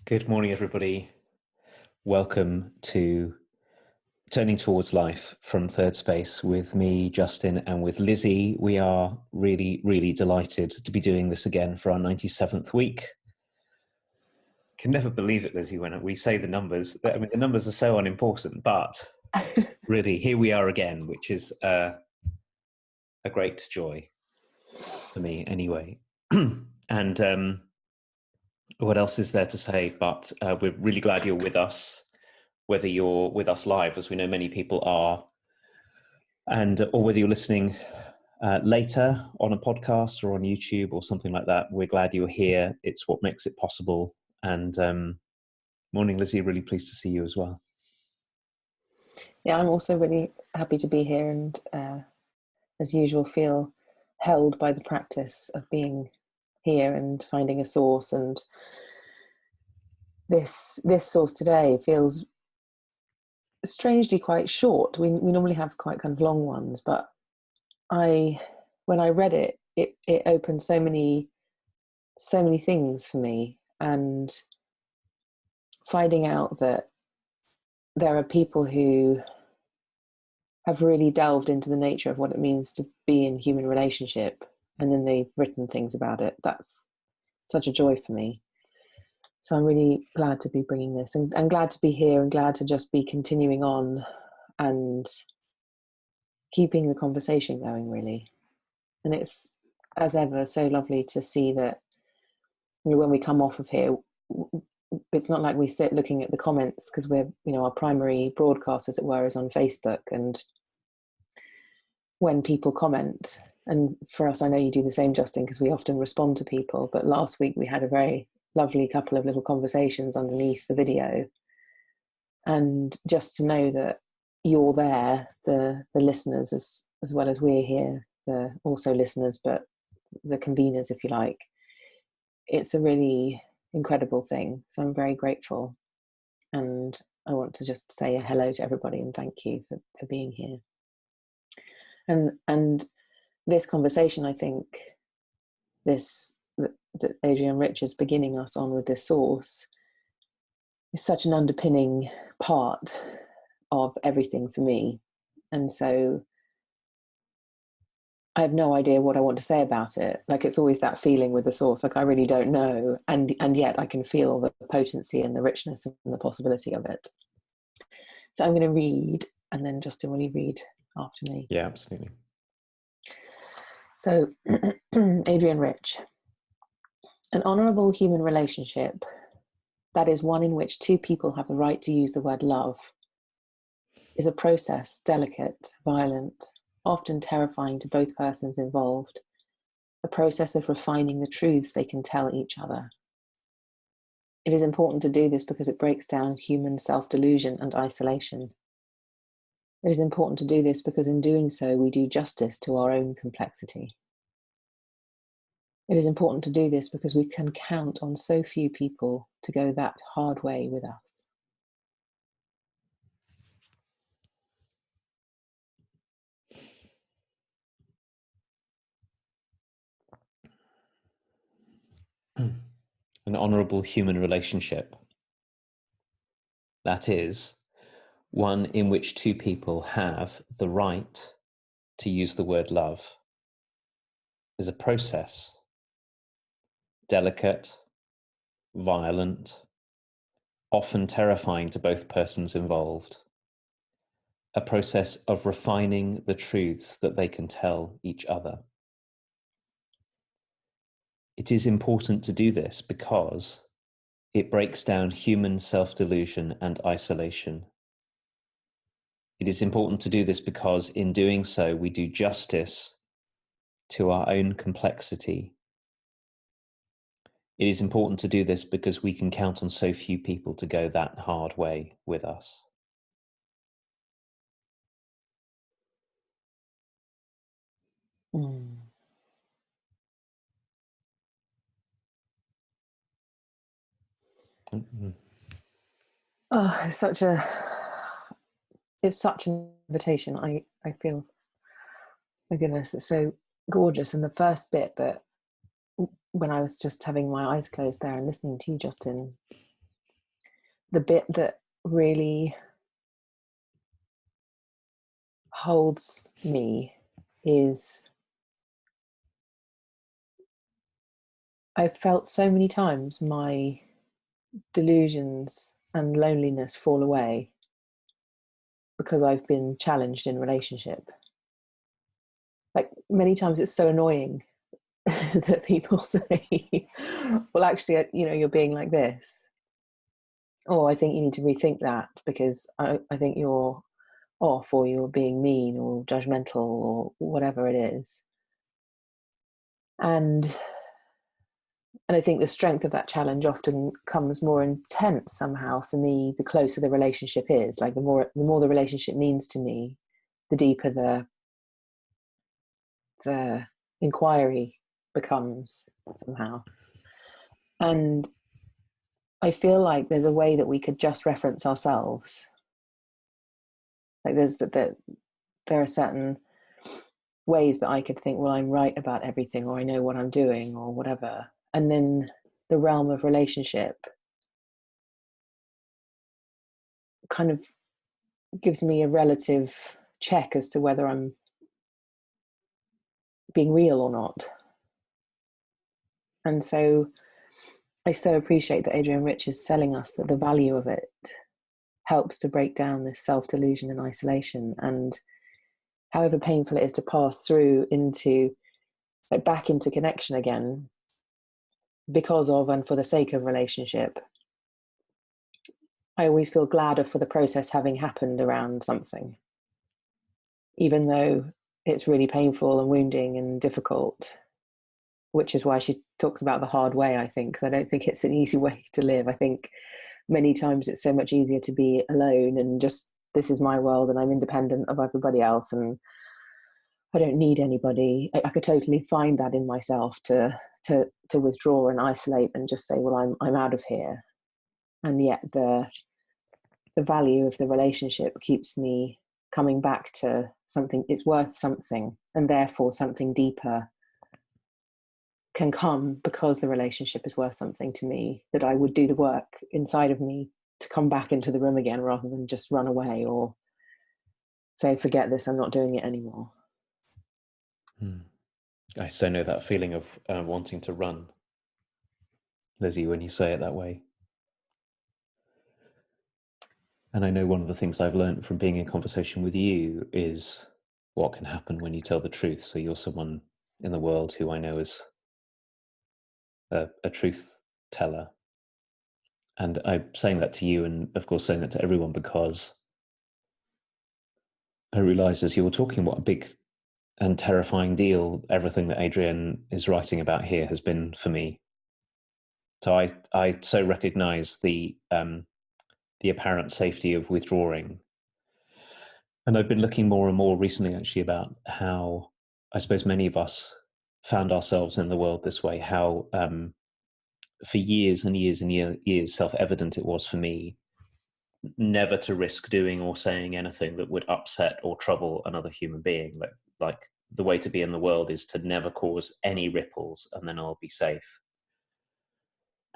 Good morning, everybody. Welcome to Turning Towards Life from Thirdspace with me, Justin, and with Lizzie. We are really, really delighted to be doing this again for our 97th week. Can never believe it, Lizzie, when we say the numbers. I mean, the numbers are so unimportant, but really, here we are again, which is a great joy for me anyway. And what else is there to say? But we're really glad you're with us, whether you're with us live, as we know many people are, or whether you're listening later on a podcast or on YouTube or something like that. We're glad you're here. It's what makes it possible. And morning, Lizzie. Really pleased to see you as well. Yeah, I'm also really happy to be here and, as usual, feel held by the practice of being here and finding a source. And this source today feels strangely quite short. We normally have quite kind of long ones, but when I read it, it opened so many things for me, and finding out that there are people who have really delved into the nature of what it means to be in human relationship, and then they've written things about it. That's such a joy for me. So I'm really glad to be bringing this, and glad to be here, and glad to just be continuing on and keeping the conversation going, really. And it's, as ever, so lovely to see that, you know, when we come off of here, it's not like we sit looking at the comments, because we're, you know, our primary broadcast, as it were, is on Facebook. And when people comment, and for us, I know you do the same, Justin, because we often respond to people, but last week we had a very lovely couple of little conversations underneath the video. And just to know that you're there, the listeners, as well as we're here, the also listeners, but the conveners, if you like, it's a really incredible thing. So I'm very grateful, and I want to just say a hello to everybody and thank you for being here. And this conversation, I think, that Adrian Rich is beginning us on with this source, is such an underpinning part of everything for me. And so I have no idea what I want to say about it. Like, it's always that feeling with the source, like I really don't know, and yet I can feel the potency and the richness and the possibility of it. So I'm going to read, and then Justin, will you read after me? Yeah, absolutely. So, Adrian Rich. An honourable human relationship, that is one in which two people have the right to use the word love, is a process delicate, violent, often terrifying to both persons involved, a process of refining the truths they can tell each other. It is important to do this because it breaks down human self-delusion and isolation. It is important to do this because in doing so we do justice to our own complexity. It is important to do this because we can count on so few people to go that hard way with us. An honourable human relationship, that is, one in which two people have the right to use the word love, is a process, delicate, violent, often terrifying to both persons involved, a process of refining the truths that they can tell each other. It is important to do this because it breaks down human self-delusion and isolation. It is important to do this because in doing so, we do justice to our own complexity. It is important to do this because we can count on so few people to go that hard way with us. Mm. Mm-hmm. Oh, it's such an invitation. I feel, my goodness, it's so gorgeous. And the first bit, that when I was just having my eyes closed there and listening to you, Justin, the bit that really holds me is I've felt so many times my delusions and loneliness fall away because I've been challenged in relationship. Like many times it's so annoying that people say, well, actually, you're being like this. Or I think you need to rethink that because I think you're off or you're being mean or judgmental or whatever it is. And I think the strength of that challenge often comes more intense somehow for me the closer the relationship is. Like the more the relationship means to me, the deeper the inquiry becomes somehow. And I feel like there's a way that we could just reference ourselves. Like there are certain ways that I could think, well, I'm right about everything, or I know what I'm doing, or whatever. And then the realm of relationship kind of gives me a relative check as to whether I'm being real or not. And so I so appreciate that Adrienne Rich is telling us that the value of it helps to break down this self-delusion and isolation, and however painful it is to pass through into like back into connection again because of and for the sake of relationship, I always feel gladder for the process having happened around something, even though it's really painful and wounding and difficult, which is why she talks about the hard way, I think, 'cause I don't think it's an easy way to live. I think many times it's so much easier to be alone and just, this is my world and I'm independent of everybody else and I don't need anybody. I could totally find that in myself to withdraw and isolate and just say, well, I'm out of here. And yet the value of the relationship keeps me coming back to something. It's worth something, and therefore something deeper can come because the relationship is worth something to me, that I would do the work inside of me to come back into the room again rather than just run away or say, forget this, I'm not doing it anymore. I so know that feeling of wanting to run, Lizzie, when you say it that way. And I know one of the things I've learned from being in conversation with you is what can happen when you tell the truth. So you're someone in the world who I know is a truth teller. And I'm saying that to you and, of course, saying that to everyone because I realised as you were talking what a big and terrifying deal everything that Adrienne is writing about here has been for me. So I so recognise the apparent safety of withdrawing. And I've been looking more and more recently actually about how I suppose many of us found ourselves in the world this way, how for years and years and years self-evident it was for me never to risk doing or saying anything that would upset or trouble another human being. Like the way to be in the world is to never cause any ripples and then I'll be safe.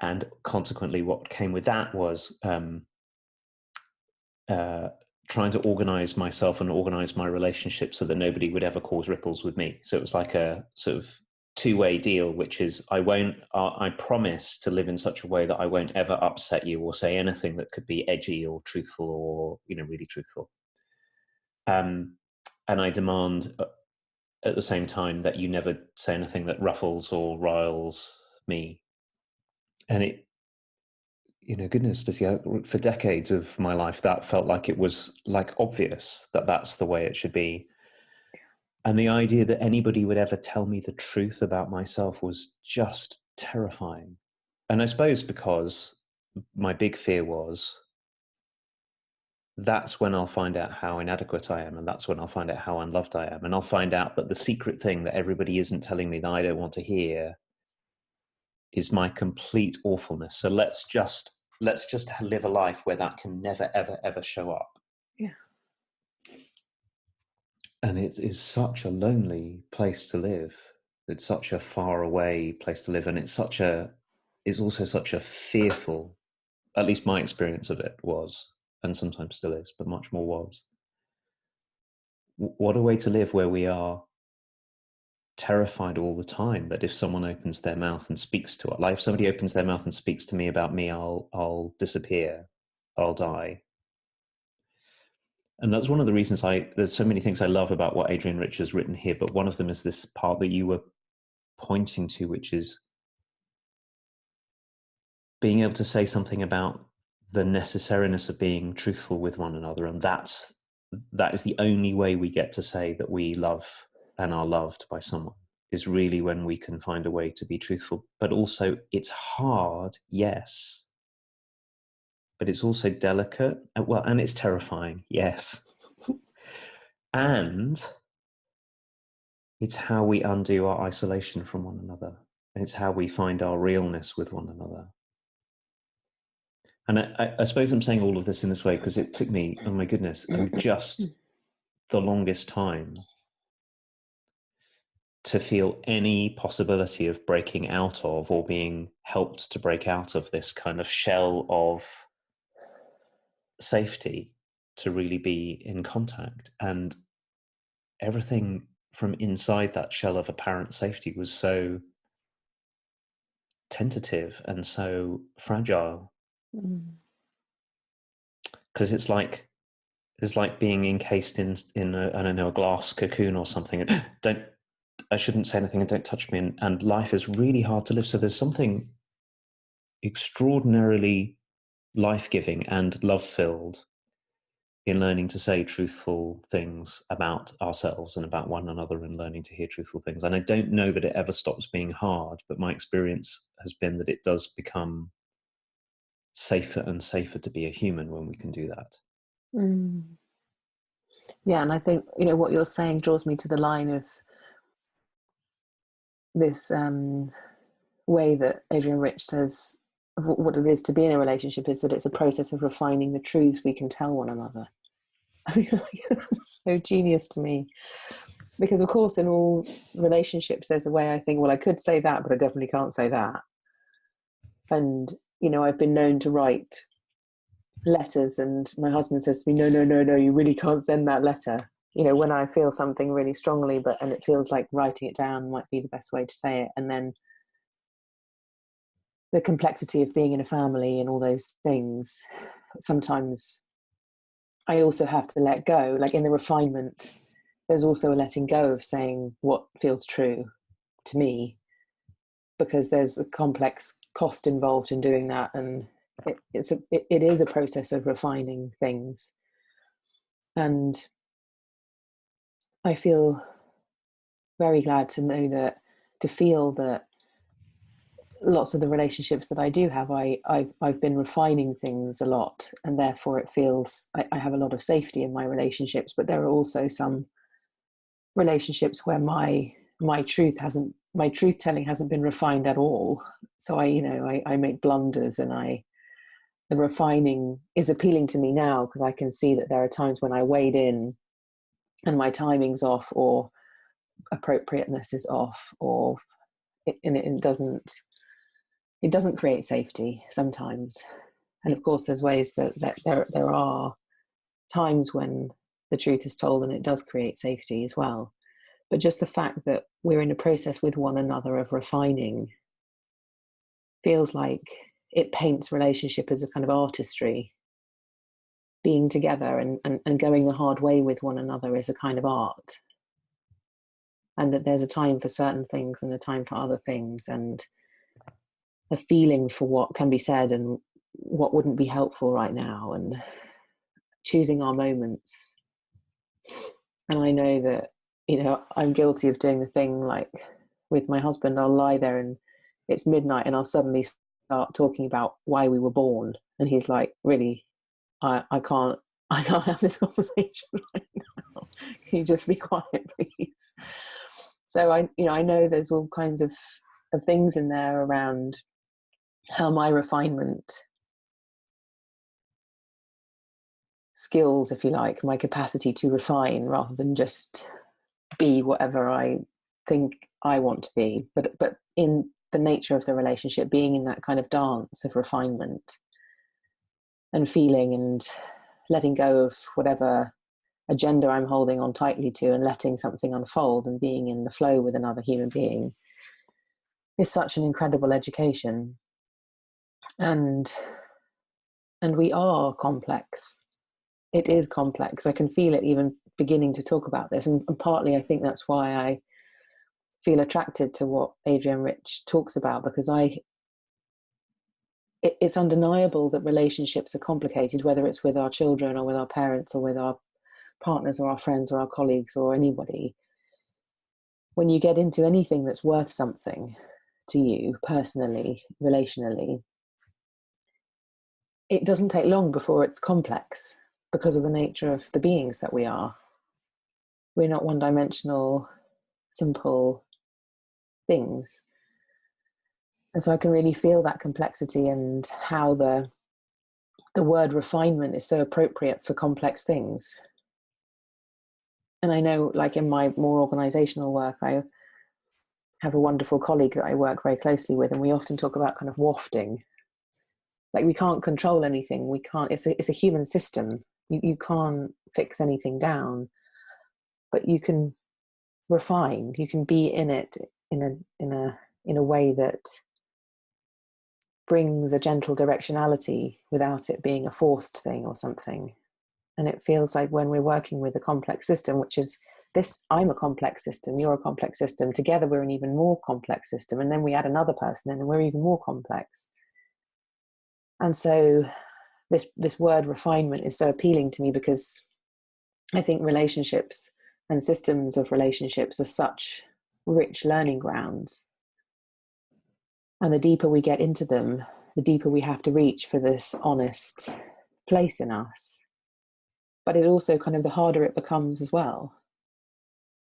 And consequently, what came with that was trying to organize myself and organize my relationship so that nobody would ever cause ripples with me. So it was like a sort of two-way deal, which is I promise to live in such a way that I won't ever upset you or say anything that could be edgy or truthful or, really truthful. And I demand at the same time that you never say anything that ruffles or riles me. And it, goodness, Lizzie, for decades of my life, that felt like it was like obvious that that's the way it should be. And the idea that anybody would ever tell me the truth about myself was just terrifying. And I suppose because my big fear was that's when I'll find out how inadequate I am. And that's when I'll find out how unloved I am. And I'll find out that the secret thing that everybody isn't telling me that I don't want to hear is my complete awfulness. So let's just live a life where that can never, ever, ever show up. Yeah. And it is such a lonely place to live. It's such a far away place to live. And it's also such a fearful at least my experience of it was, and sometimes still is, but much more was, what a way to live where we are terrified all the time that if someone opens their mouth and speaks to us, like if somebody opens their mouth and speaks to me about me, I'll disappear, I'll die. And that's one of the reasons there's so many things I love about what Adrian Rich has written here, but one of them is this part that you were pointing to, which is being able to say something about the necessariness of being truthful with one another. And that is the only way we get to say that we love and are loved by someone, is really when we can find a way to be truthful. But also it's hard, yes, but it's also delicate, well, and it's terrifying, yes. And it's how we undo our isolation from one another. And it's how we find our realness with one another. And I suppose I'm saying all of this in this way because it took me, oh my goodness, just the longest time to feel any possibility of breaking out of, or being helped to break out of, this kind of shell of safety, to really be in contact. And everything from inside that shell of apparent safety was so tentative and so fragile. Because it's like being encased in a, I don't know, a glass cocoon or something. I shouldn't say anything, and don't touch me. And life is really hard to live. So there's something extraordinarily life-giving and love-filled in learning to say truthful things about ourselves and about one another, and learning to hear truthful things. And I don't know that it ever stops being hard, but my experience has been that it does become safer and safer to be a human when we can do that. Yeah, and I think, what you're saying draws me to the line of this way that Adrian Rich says what it is to be in a relationship is that it's a process of refining the truths we can tell one another. I mean, that's so genius to me, because of course in all relationships there's a way I think, well, I could say that, but I definitely can't say that. And I've been known to write letters, and my husband says to me, no, you really can't send that letter, when I feel something really strongly, and it feels like writing it down might be the best way to say it. And then the complexity of being in a family and all those things, sometimes I also have to let go. Like in the refinement, there's also a letting go of saying what feels true to me, because there's a complex cost involved in doing that. And it is a process of refining things. And I feel very glad to feel that lots of the relationships that I do have, I've been refining things a lot, and therefore it feels I have a lot of safety in my relationships. But there are also some relationships where my truth telling hasn't been refined at all. So I make blunders, and the refining is appealing to me now, because I can see that there are times when I wade in and my timing's off, or appropriateness is off, or it doesn't create safety sometimes. And of course there's ways that there are times when the truth is told and it does create safety as well. But just the fact that we're in a process with one another of refining feels like it paints relationship as a kind of artistry. Being together and going the hard way with one another is a kind of art. And that there's a time for certain things and a time for other things, and a feeling for what can be said and what wouldn't be helpful right now, and choosing our moments. And I know that, I'm guilty of doing the thing, like with my husband, I'll lie there and it's midnight and I'll suddenly start talking about why we were born. And he's like, really, I can't have this conversation right now. Can you just be quiet, please? So I know there's all kinds of things in there around how my refinement skills, if you like, my capacity to refine rather than just be whatever I think I want to be, but in the nature of the relationship, being in that kind of dance of refinement and feeling and letting go of whatever agenda I'm holding on tightly to and letting something unfold and being in the flow with another human being is such an incredible education. And we are complex. It is complex. I can feel it even beginning to talk about this. And partly I think that's why I feel attracted to what Adrienne Rich talks about, because it's undeniable that relationships are complicated, whether it's with our children or with our parents or with our partners or our friends or our colleagues or anybody. When you get into anything that's worth something to you personally, relationally, it doesn't take long before it's complex because of the nature of the beings that we are. We're not one-dimensional, simple things. And so I can really feel that complexity and how the word refinement is so appropriate for complex things. And I know, like in my more organizational work, I have a wonderful colleague that I work very closely with, and we often talk about kind of wafting. Like, we can't control anything. We can't, it's a human system. You can't fix anything down, but you can refine, you can be in it in a way that brings a gentle directionality without it being a forced thing or something. And it feels like when we're working with a complex system, which is this, I'm a complex system, you're a complex system, together we're an even more complex system, and then we add another person in and we're even more complex. And so this word refinement is so appealing to me, because I think relationships and systems of relationships are such rich learning grounds. And the deeper we get into them, the deeper we have to reach for this honest place in us. But it also kind of, the harder it becomes as well.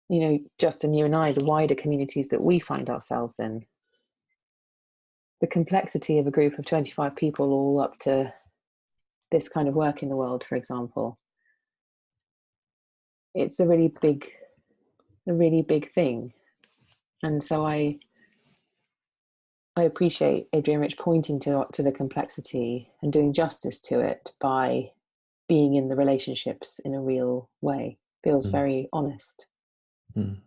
You know, Justin, you and I, the wider communities that we find ourselves in, the complexity of a group of 25 people all up to this kind of work in the world, for example, it's a really big thing. And so I appreciate Adrienne Rich pointing to the complexity and doing justice to it by being in the relationships in a real way. Feels very honest. I'm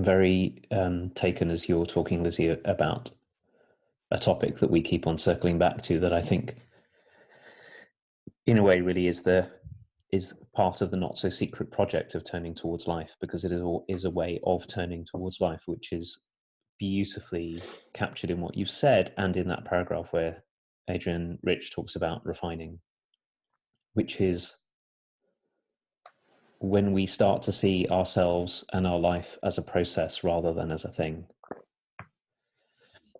very taken as you're talking, Lizzie, about a topic that we keep on circling back to, that I think in a way really is part of the not so secret project of turning towards life, because it is a way of turning towards life, which is beautifully captured in what you've said and in that paragraph where Adrienne Rich talks about refining, which is when we start to see ourselves and our life as a process rather than as a thing.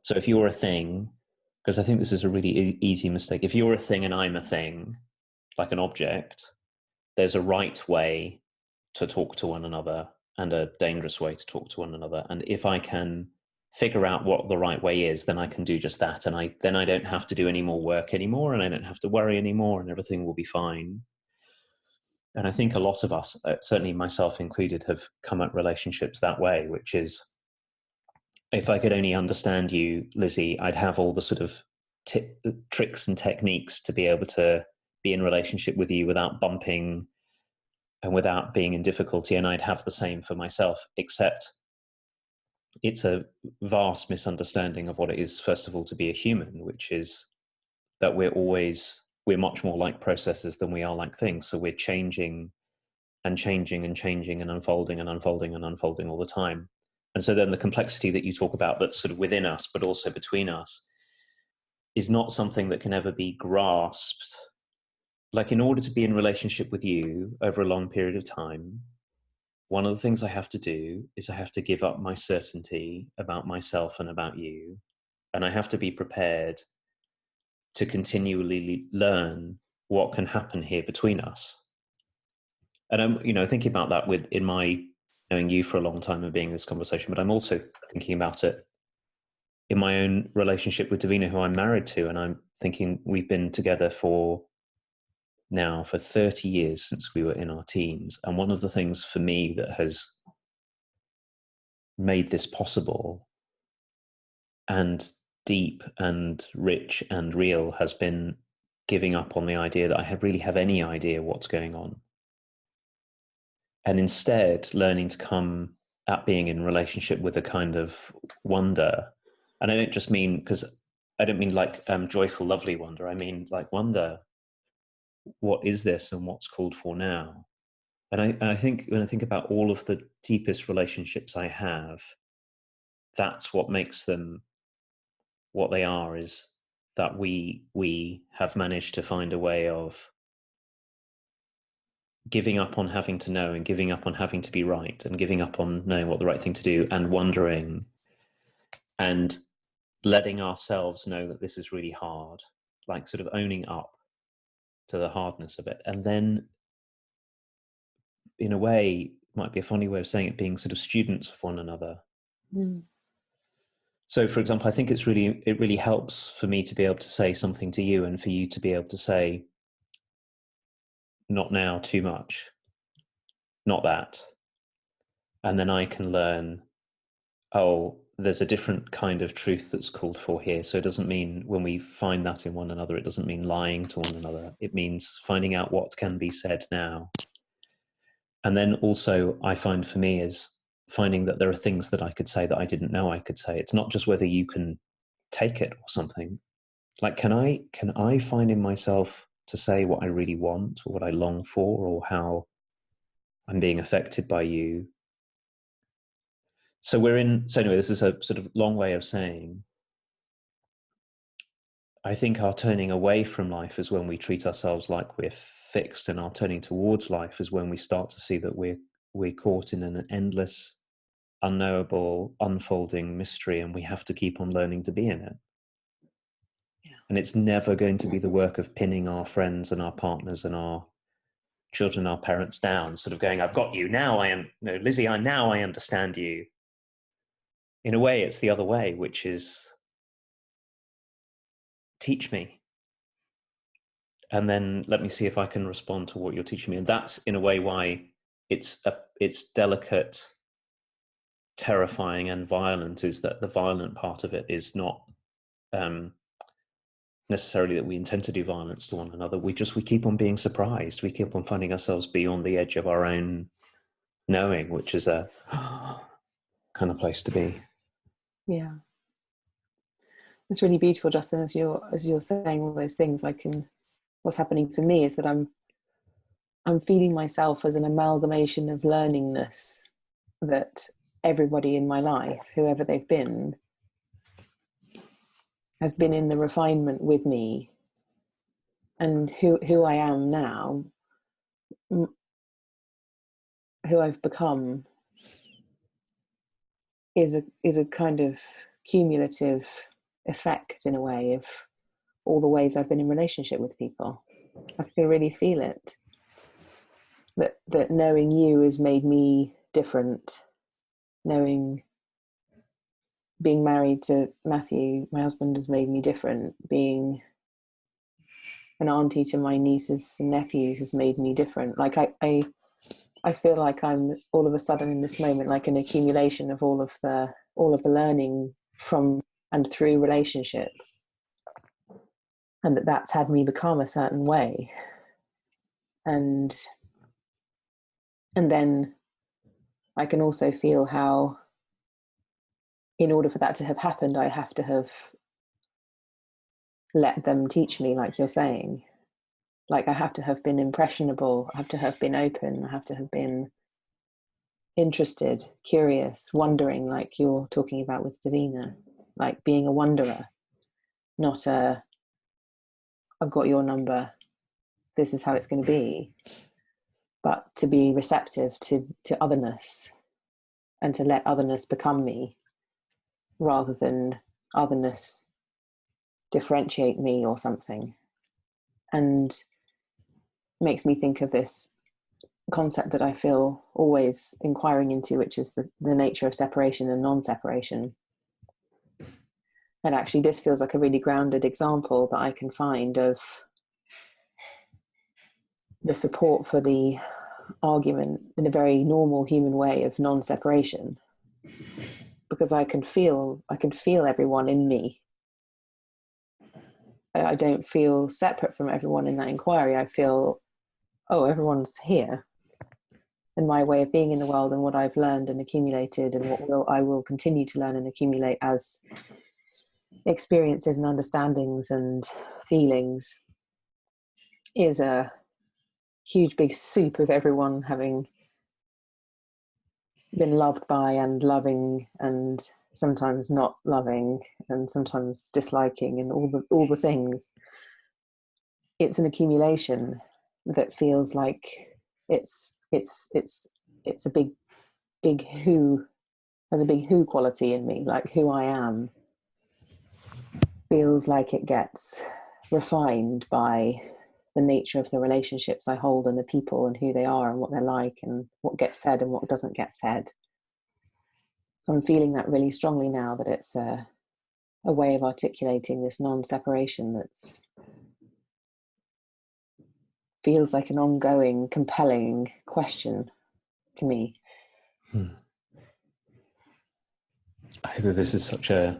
So if you're a thing, because I think this is a really easy mistake, if you're a thing and I'm a thing, like an object, there's a right way to talk to one another and a dangerous way to talk to one another. And if I can figure out what the right way is, then I can do just that. And then I don't have to do any more work anymore, and I don't have to worry anymore, and everything will be fine. And I think a lot of us, certainly myself included, have come at relationships that way, which is, if I could only understand you, Lizzie, I'd have all the sort of tricks and techniques to be able to be in relationship with you without bumping and without being in difficulty. And I'd have the same for myself, except it's a vast misunderstanding of what it is, first of all, to be a human, which is that we're much more like processes than we are like things. So we're changing and changing and changing and unfolding and unfolding and unfolding all the time. And so then the complexity that you talk about, that's sort of within us, but also between us, is not something that can ever be grasped. Like, in order to be in relationship with you over a long period of time, one of the things I have to do is I have to give up my certainty about myself and about you. And I have to be prepared to continually learn what can happen here between us. And I'm, thinking about that in my knowing you for a long time and being in this conversation, but I'm also thinking about it in my own relationship with Davina, who I'm married to. And I'm thinking, we've been together for 30 years, since we were in our teens. And one of the things for me that has made this possible and deep and rich and real has been giving up on the idea that I really have any idea what's going on. And instead learning to come at being in relationship with a kind of wonder. And I don't just mean, because I don't mean like joyful, lovely wonder. I mean like wonder, what is this and what's called for now? And I think when I think about all of the deepest relationships I have, that's what makes them what they are, is that we have managed to find a way of giving up on having to know, and giving up on having to be right, and giving up on knowing what the right thing to do, and wondering, and letting ourselves know that this is really hard, like sort of owning up to the hardness of it. And then in a way, might be a funny way of saying it, being sort of students of one another. So for example, I think it really helps for me to be able to say something to you, and for you to be able to say, not now, too much, not that. And then I can learn, oh, there's a different kind of truth that's called for here. So it doesn't mean, when we find that in one another, it doesn't mean lying to one another. It means finding out what can be said now. And then also, I find for me is finding that there are things that I could say that I didn't know I could say. It's not just whether you can take it or something. Like, can I find in myself to say what I really want, or what I long for, or how I'm being affected by you? So anyway, this is a sort of long way of saying, I think our turning away from life is when we treat ourselves like we're fixed, and our turning towards life is when we start to see that we're caught in an endless, unknowable, unfolding mystery, and we have to keep on learning to be in it. Yeah. And it's never going to be the work of pinning our friends and our partners and our children, our parents down, sort of going, I've got you now. Lizzie, now I understand you. In a way, it's the other way, which is, teach me, and then let me see if I can respond to what you're teaching me. And that's in a way why it's delicate, terrifying, and violent, is that the violent part of it is not necessarily that we intend to do violence to one another. We keep on being surprised. We keep on finding ourselves beyond the edge of our own knowing, which is a kind of place to be. Yeah. It's really beautiful, Justin, as you're saying all those things. What's happening for me is that I'm feeling myself as an amalgamation of learningness, that everybody in my life, whoever they've been, has been in the refinement with me, and who I am now, who I've become, is a kind of cumulative effect, in a way, of all the ways I've been in relationship with people. I can really feel it. That knowing you has made me different. Being married to Matthew, my husband, has made me different. Being an auntie to my nieces and nephews has made me different. Like I feel like I'm all of a sudden in this moment like an accumulation of all of the learning from and through relationship, and that's had me become a certain way. And then I can also feel how, in order for that to have happened, I have to have let them teach me, like you're saying. Like, I have to have been impressionable, I have to have been open, I have to have been interested, curious, wondering, like you're talking about with Davina, like being a wanderer, not I've got your number, this is how it's going to be, but to be receptive to otherness, and to let otherness become me, rather than otherness differentiate me or something. And makes me think of this concept that I feel always inquiring into, which is the nature of separation and non-separation. And actually this feels like a really grounded example that I can find of the support for the argument in a very normal human way of non-separation, because I can feel everyone in me, I don't feel separate from everyone in that inquiry. I feel, oh, everyone's here, and my way of being in the world, and what I've learned and accumulated, and I will continue to learn and accumulate as experiences and understandings and feelings, is a huge big soup of everyone having been loved by and loving, and sometimes not loving, and sometimes disliking, and all the things. It's an accumulation that feels like it's a big who, has a big who quality in me, like who I am feels like it gets refined by the nature of the relationships I hold, and the people, and who they are, and what they're like, and what gets said and what doesn't get said. So I'm feeling that really strongly now, that it's a way of articulating this non-separation that's feels like an ongoing, compelling question to me. I think this is such an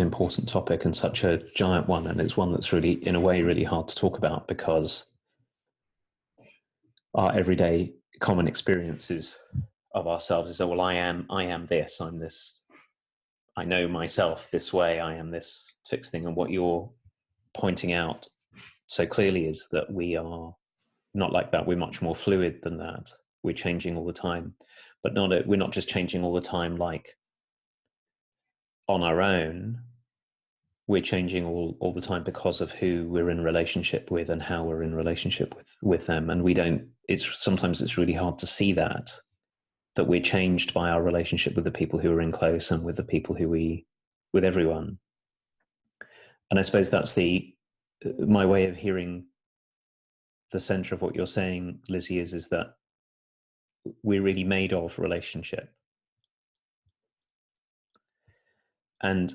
important topic, and such a giant one, and it's one that's really, in a way, really hard to talk about, because our everyday common experiences of ourselves is that, well, I am this, I'm this, I know myself this way, I am this fixed thing. And what you're pointing out so clearly is that we are not like that. We're much more fluid than that. We're changing all the time, but we're not just changing all the time like on our own. We're changing all the time because of who we're in relationship with and how we're in relationship with them. And sometimes it's really hard to see that we're changed by our relationship with the people who are in close, and with the people with everyone. And I suppose that's my way of hearing the center of what you're saying, Lizzie, is that we're really made of relationship. And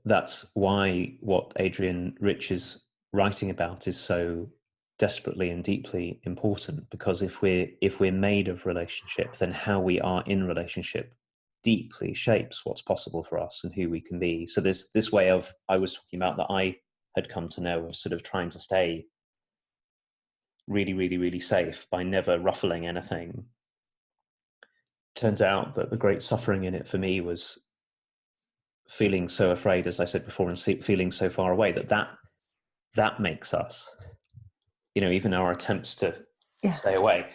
that's why what Adrienne Rich is writing about is so desperately and deeply important, because if we're made of relationship, then how we are in relationship deeply shapes what's possible for us and who we can be. So there's this way of, I was talking about, that I had come to know, of sort of trying to stay really, really, really safe by never ruffling anything. Turns out that the great suffering in it for me was feeling so afraid, as I said before, and feeling so far away, that makes us, even our attempts to stay away.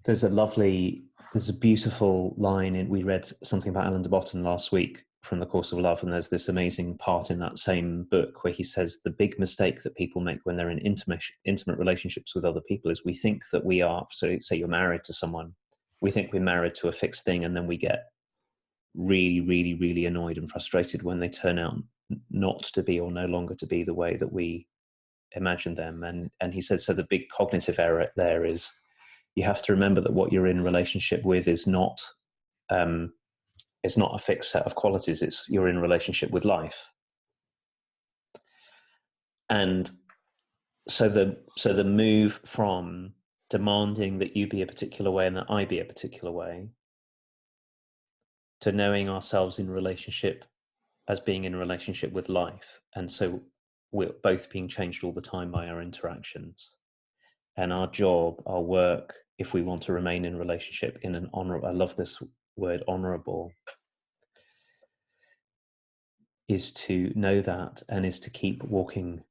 There's a beautiful line we read something about Alan de Botton last week from The Course of Love, and there's this amazing part in that same book where he says the big mistake that people make when they're in intimate relationships with other people is we think that we are, so say you're married to someone, we think we're married to a fixed thing, and then we get really, really, really annoyed and frustrated when they turn out not to be, or no longer to be, the way that we imagined them. And he said, so the big cognitive error there is, you have to remember that what you're in relationship with is not a fixed set of qualities. You're in relationship with life. And so the move from demanding that you be a particular way and that I be a particular way, to knowing ourselves in relationship as being in relationship with life. And so we're both being changed all the time by our interactions. And our job, our work, if we want to remain in relationship in an honorable, I love this word, honorable, is to know that, and is to keep walking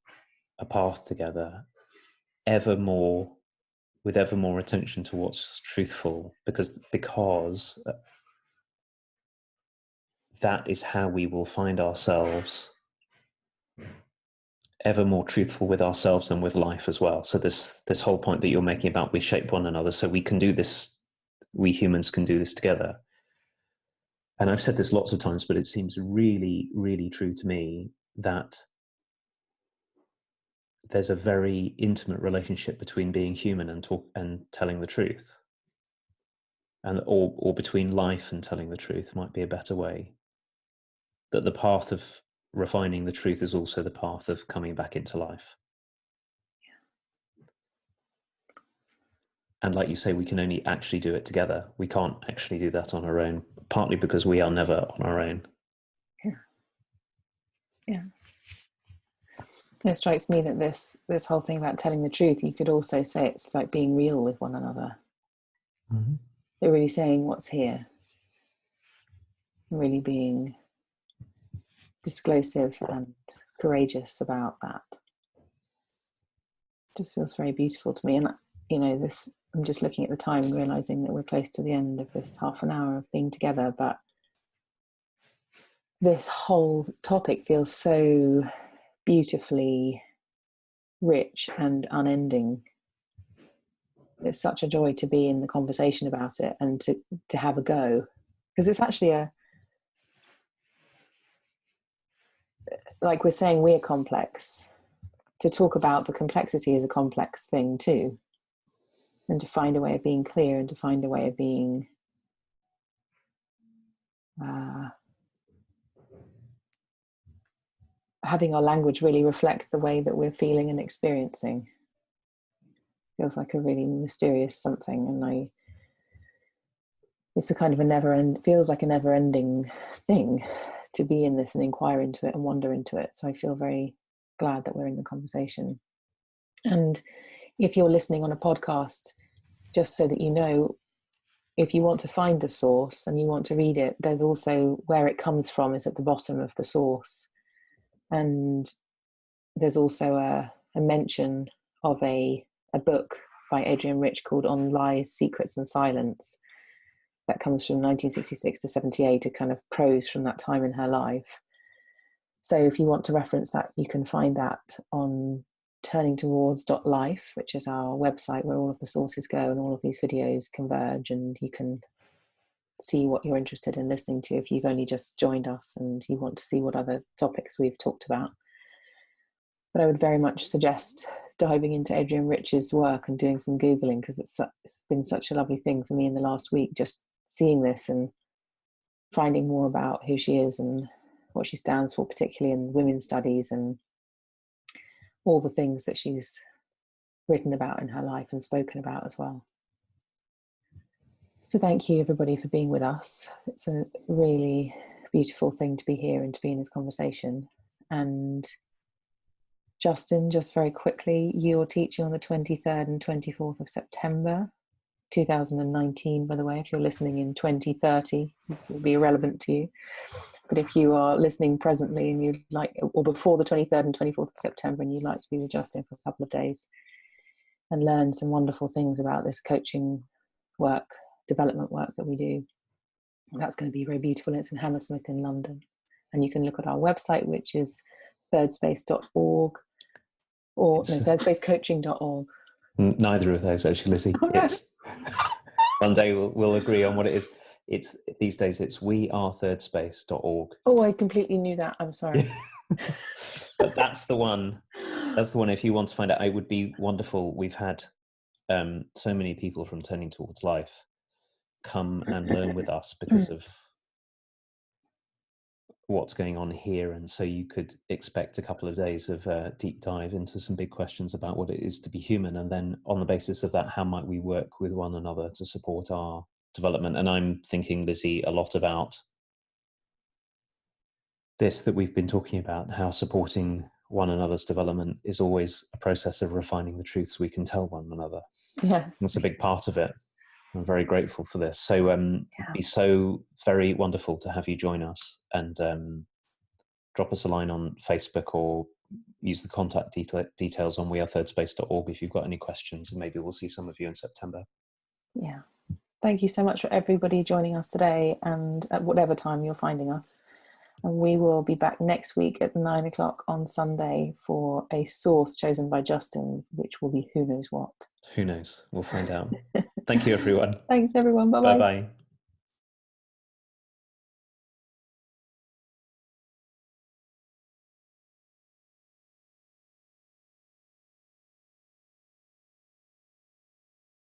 a path together with ever more attention to what's truthful, because that is how we will find ourselves ever more truthful with ourselves and with life as well. So this whole point that you're making about we shape one another, so we can do this, we humans can do this together. And I've said this lots of times, but it seems really, really true to me that there's a very intimate relationship between being human and telling the truth, or between life and telling the truth might be a better way. That the path of refining the truth is also the path of coming back into life. And like you say, we can only actually do it together. We can't actually do that on our own, partly because we are never on our own. Yeah. Yeah. It strikes me that this whole thing about telling the truth, you could also say it's like being real with one another. Mm-hmm. They're really saying what's here, really being disclosive and courageous about that. Just feels very beautiful to me. And this, I'm just looking at the time and realizing that we're close to the end of this half an hour of being together, but this whole topic feels so beautifully rich and unending. It's such a joy to be in the conversation about it and to have a go, because it's actually like we're saying, we're complex. To talk about the complexity is a complex thing too, and to find a way of being clear and to find a way of being having our language really reflect the way that we're feeling and experiencing feels like a really mysterious something. And it's a kind of feels like a never-ending thing to be in this and inquire into it and wander into it. So I feel very glad that we're in the conversation. And if you're listening on a podcast, just so that you know, if you want to find the source and you want to read it, there's also where it comes from is at the bottom of the source. And there's also a mention of a book by Adrienne Rich called On Lies, Secrets and Silence that comes from 1966 to 78, a kind of prose from that time in her life. So if you want to reference that, you can find that on turningtowards.life, which is our website where all of the sources go and all of these videos converge, and you can see what you're interested in listening to if you've only just joined us and you want to see what other topics we've talked about. But I would very much suggest diving into Adrienne Rich's work and doing some Googling, because it's been such a lovely thing for me in the last week, just seeing this and finding more about who she is and what she stands for, particularly in women's studies and all the things that she's written about in her life and spoken about as well. So thank you everybody for being with us. It's a really beautiful thing to be here and to be in this conversation. And Justin, just very quickly, you're teaching on the 23rd and 24th of September 2019, by the way. If you're listening in 2030, this will be irrelevant to you. But if you are listening presently and you'd like, or before the 23rd and 24th of September, and you'd like to be with Justin for a couple of days and learn some wonderful things about this coaching work, development work that we do, that's going to be very beautiful. It's in Hammersmith in London. And you can look at our website, which is thirdspace.org. Or no, thirdspacecoaching.org. Neither of those, actually, Lizzie. Oh, no. One day we'll agree on what it is. It's these days it's wearethirdSpace.org. Oh, I completely knew that. I'm sorry. But that's the one. That's the one. If you want to find out, it would be wonderful. We've had so many people from Turning Towards Life come and learn with us because of what's going on here, and so you could expect a couple of days of deep dive into some big questions about what it is to be human, and then on the basis of that, how might we work with one another to support our development. And I'm thinking, Lizzie, a lot about this that we've been talking about, how supporting one another's development is always a process of refining the truths we can tell one another. Yes, that's a big part of it. I'm very grateful for this. So it'd be so very wonderful to have you join us, and drop us a line on Facebook or use the contact details on wearethirdSpace.org if you've got any questions, and maybe we'll see some of you in September. Yeah. Thank you so much for everybody joining us today, and at whatever time you're finding us. And we will be back next week at 9 o'clock on Sunday for a source chosen by Justin, which will be who knows what. Who knows? We'll find out. Thank you, everyone. Thanks, everyone. Bye-bye. Bye-bye.